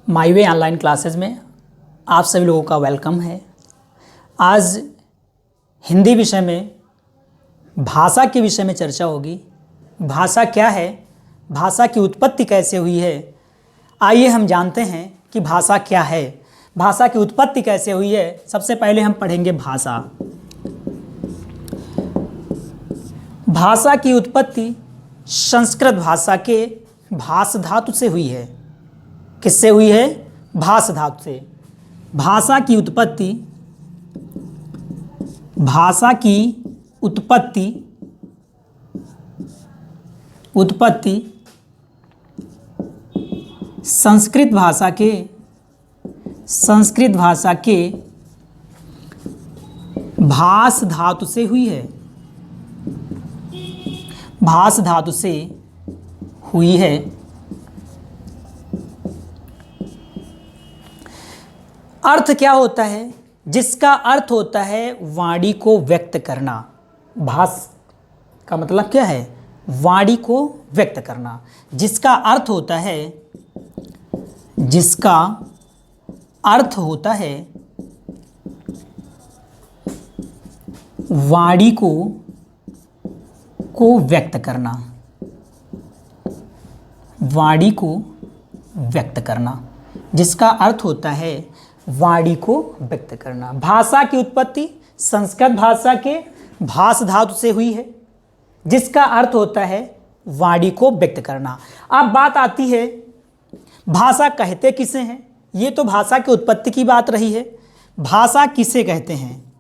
माई वे online classes में आप सभी लोगों का वेलकम है। आज हिंदी विषय में भाषा के विषय में चर्चा होगी। भाषा क्या है, भाषा की उत्पत्ति कैसे हुई है, आइए हम जानते हैं कि भाषा क्या है, भाषा की उत्पत्ति कैसे हुई है। सबसे पहले हम पढ़ेंगे भाषा। भाषा की उत्पत्ति संस्कृत भाषा के भाष धातु से हुई है। किससे हुई है? भाष धातु से। भाषा की उत्पत्ति संस्कृत भाषा के भाष धातु से हुई है। भाष धातु से हुई है। अर्थ क्या होता है? जिसका अर्थ होता है वाणी को व्यक्त करना। भाष का मतलब क्या है? वाणी को व्यक्त करना। जिसका अर्थ होता है वाणी को व्यक्त करना। वाणी को व्यक्त करना। जिसका अर्थ होता है वाणी को व्यक्त करना। भाषा की उत्पत्ति संस्कृत भाषा के भाष धातु से हुई है, जिसका अर्थ होता है वाणी को व्यक्त करना। अब बात आती है भाषा कहते किसे हैं। ये तो भाषा की उत्पत्ति की बात रही है। भाषा किसे कहते हैं?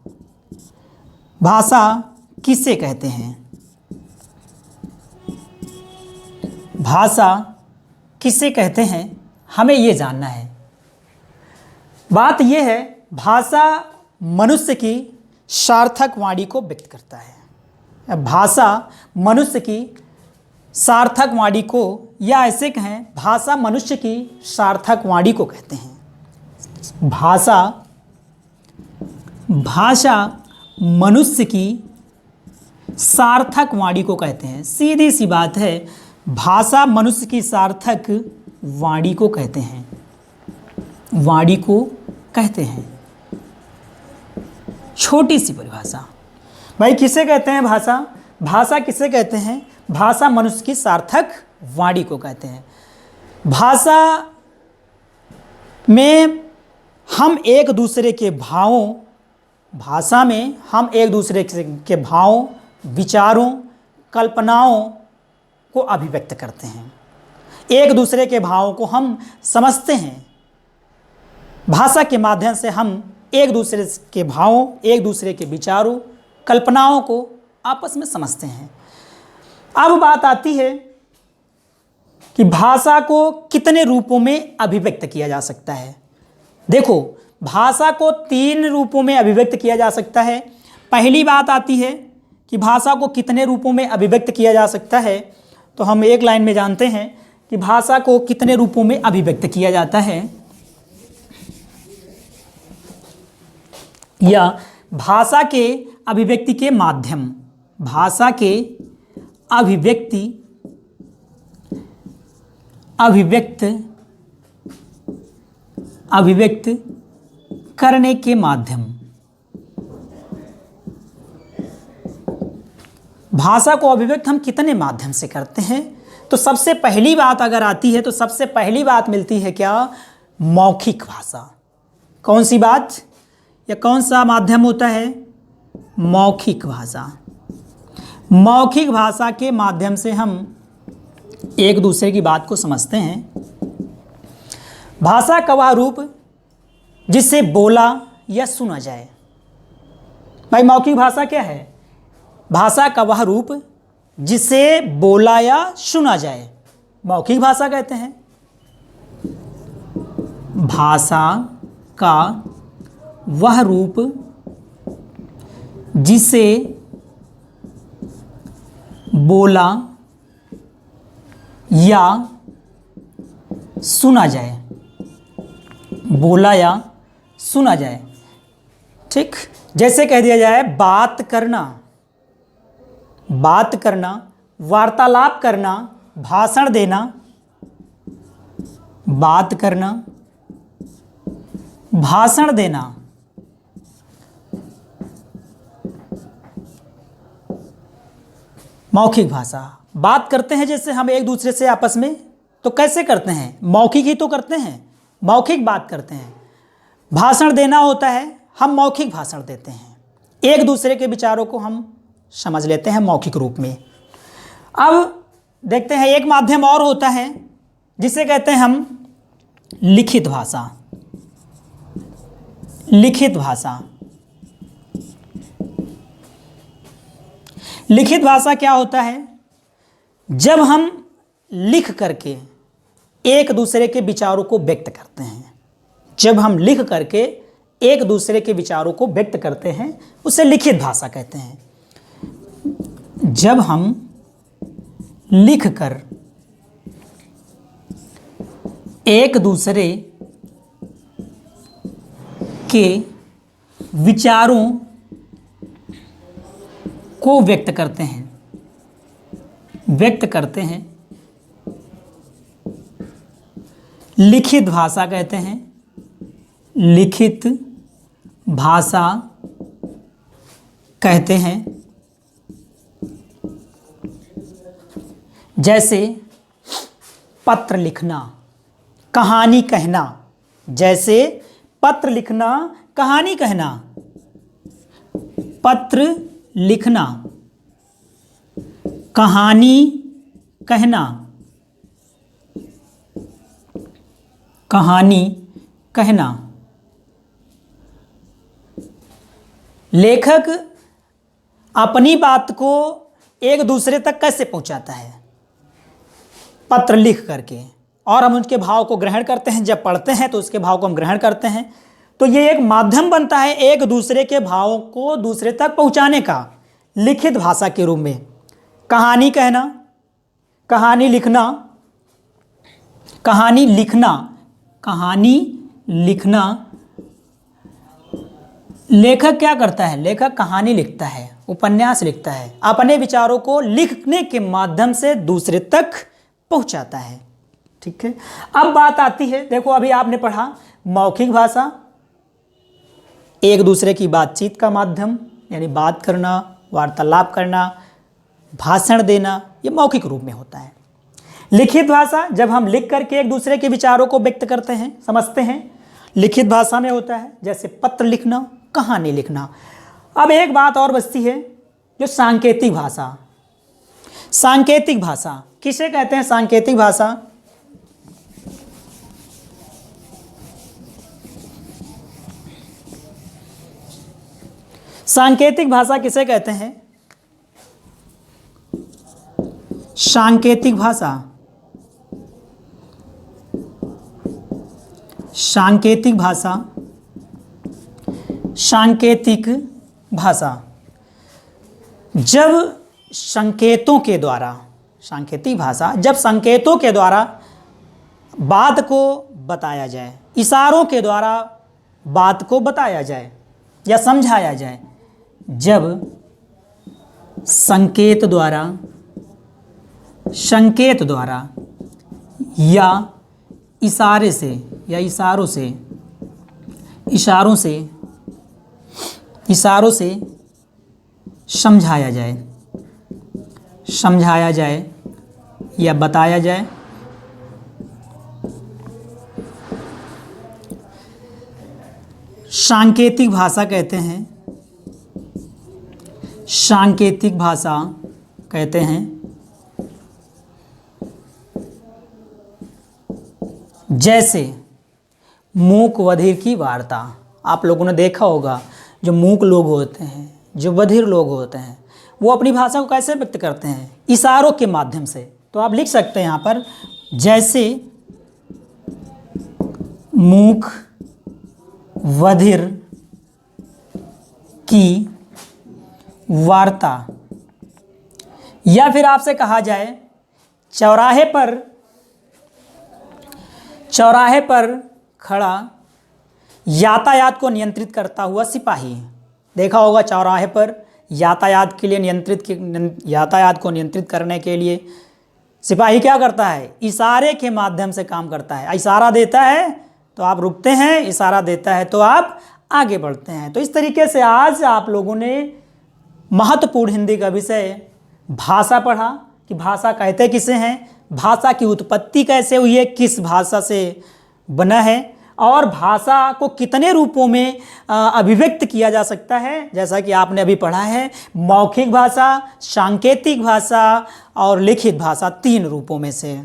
भाषा किसे कहते हैं? भाषा किसे कहते हैं, हमें ये जानना है। बात यह है, भाषा मनुष्य की सार्थक वाणी को व्यक्त करता है। भाषा मनुष्य की सार्थक वाणी को, या ऐसे कहें भाषा मनुष्य की सार्थक वाणी को कहते हैं। भाषा मनुष्य की सार्थक वाणी को कहते हैं। सीधी सी बात है, भाषा मनुष्य की सार्थक वाणी को कहते हैं। वाणी को कहते हैं। छोटी सी परिभाषा भाई, किसे कहते हैं भाषा? भाषा किसे कहते हैं? भाषा मनुष्य की सार्थक वाणी को कहते हैं। भाषा में हम एक दूसरे के भावों, विचारों, कल्पनाओं को अभिव्यक्त करते हैं। एक दूसरे के भावों को हम समझते हैं। भाषा के माध्यम से हम एक दूसरे के भावों, एक दूसरे के विचारों, कल्पनाओं को आपस में समझते हैं। अब बात आती है कि भाषा को कितने रूपों में अभिव्यक्त किया जा सकता है। देखो, भाषा को 3 रूपों में अभिव्यक्त किया जा सकता है। पहली बात आती है कि भाषा को कितने रूपों में अभिव्यक्त किया जा सकता है, तो हम एक लाइन में जानते हैं कि भाषा को कितने रूपों में अभिव्यक्त किया जाता है, या भाषा के अभिव्यक्ति के माध्यम, भाषा के अभिव्यक्त करने के माध्यम। भाषा को अभिव्यक्त हम कितने माध्यम से करते हैं? तो सबसे पहली बात अगर आती है, तो सबसे पहली बात मिलती है क्या? मौखिक भाषा। कौन सी बात, या कौन सा माध्यम होता है? मौखिक भाषा। मौखिक भाषा के माध्यम से हम एक दूसरे की बात को समझते हैं। भाषा का वह रूप जिससे बोला या सुना जाए। भाई, मौखिक भाषा क्या है? भाषा का वह रूप जिसे बोला या सुना जाए, मौखिक भाषा कहते हैं। भाषा का वह रूप जिसे बोला या सुना जाए, बोला या सुना जाए। ठीक, जैसे कह दिया जाए बात करना, वार्तालाप करना, भाषण देना, बात करना, भाषण देना, मौखिक भाषा। बात करते हैं जैसे हम एक दूसरे से आपस में, तो कैसे करते हैं? मौखिक ही तो करते हैं, मौखिक बात करते हैं। भाषण देना होता है, हम मौखिक भाषण देते हैं, एक दूसरे के विचारों को हम समझ लेते हैं मौखिक रूप में। अब देखते हैं एक माध्यम और होता है जिसे कहते हैं हम लिखित भाषा। लिखित भाषा, लिखित भाषा क्या होता है? जब हम लिख करके एक दूसरे के विचारों को व्यक्त करते हैं, जब हम लिख करके एक दूसरे के विचारों को व्यक्त करते हैं, उसे लिखित भाषा कहते हैं। जब हम लिख कर एक दूसरे के विचारों को व्यक्त करते हैं, लिखित भाषा कहते हैं। लिखित भाषा कहते हैं। जैसे पत्र लिखना, कहानी कहना। जैसे पत्र लिखना, कहानी कहना। पत्र लिखना, कहानी कहना, कहानी कहना। लेखक अपनी बात को एक दूसरे तक कैसे पहुंचाता है? पत्र लिख करके, और हम उनके भाव को ग्रहण करते हैं। जब पढ़ते हैं तो उसके भाव को हम ग्रहण करते हैं। तो ये एक माध्यम बनता है एक दूसरे के भावों को दूसरे तक पहुंचाने का, लिखित भाषा के रूप में। कहानी कहना, कहानी लिखना, कहानी लिखना, कहानी लिखना। लेखक क्या करता है? लेखक कहानी लिखता है, उपन्यास लिखता है, अपने विचारों को लिखने के माध्यम से दूसरे तक पहुंचाता है। ठीक है, अब बात आती है, देखो अभी आपने पढ़ा मौखिक भाषा, एक दूसरे की बातचीत का माध्यम, यानी बात करना, वार्तालाप करना, भाषण देना, ये मौखिक रूप में होता है। लिखित भाषा, जब हम लिख करके एक दूसरे के विचारों को व्यक्त करते हैं, समझते हैं, लिखित भाषा में होता है। जैसे पत्र लिखना, कहानी लिखना। अब एक बात और बचती है, जो सांकेतिक भाषा। सांकेतिक भाषा किसे कहते हैं? सांकेतिक भाषा सांकेतिक भाषा किसे कहते हैं? सांकेतिक भाषा, सांकेतिक भाषा, सांकेतिक भाषा। जब संकेतों के द्वारा, सांकेतिक भाषा जब संकेतों के द्वारा बात को बताया जाए, इशारों के द्वारा बात को बताया जाए या समझाया जाए। जब संकेत द्वारा या इशारे से या इशारों से समझाया जाए या बताया जाए, सांकेतिक भाषा कहते हैं। सांकेतिक भाषा कहते हैं। जैसे मूक बधिर की वार्ता, आप लोगों ने देखा होगा, जो मूक लोग होते हैं, जो बधिर लोग होते हैं, वो अपनी भाषा को कैसे व्यक्त करते हैं? इशारों के माध्यम से। तो आप लिख सकते हैं यहाँ पर, जैसे मूक बधिर की वार्ता। या फिर आपसे कहा जाए, चौराहे पर खड़ा यातायात को नियंत्रित करता हुआ सिपाही। देखा होगा, चौराहे पर यातायात को नियंत्रित करने के लिए सिपाही क्या करता है? इशारे के माध्यम से काम करता है। इशारा देता है तो आप रुकते हैं, इशारा देता है तो आप आगे बढ़ते हैं। तो इस तरीके से आज आप लोगों ने महत्वपूर्ण हिंदी का विषय भाषा पढ़ा कि भाषा कहते किसे हैं, भाषा की उत्पत्ति कैसे हुई है, किस भाषा से बना है, और भाषा को कितने रूपों में अभिव्यक्त किया जा सकता है। जैसा कि आपने अभी पढ़ा है, मौखिक भाषा, सांकेतिक भाषा और लिखित भाषा, 3 रूपों में से।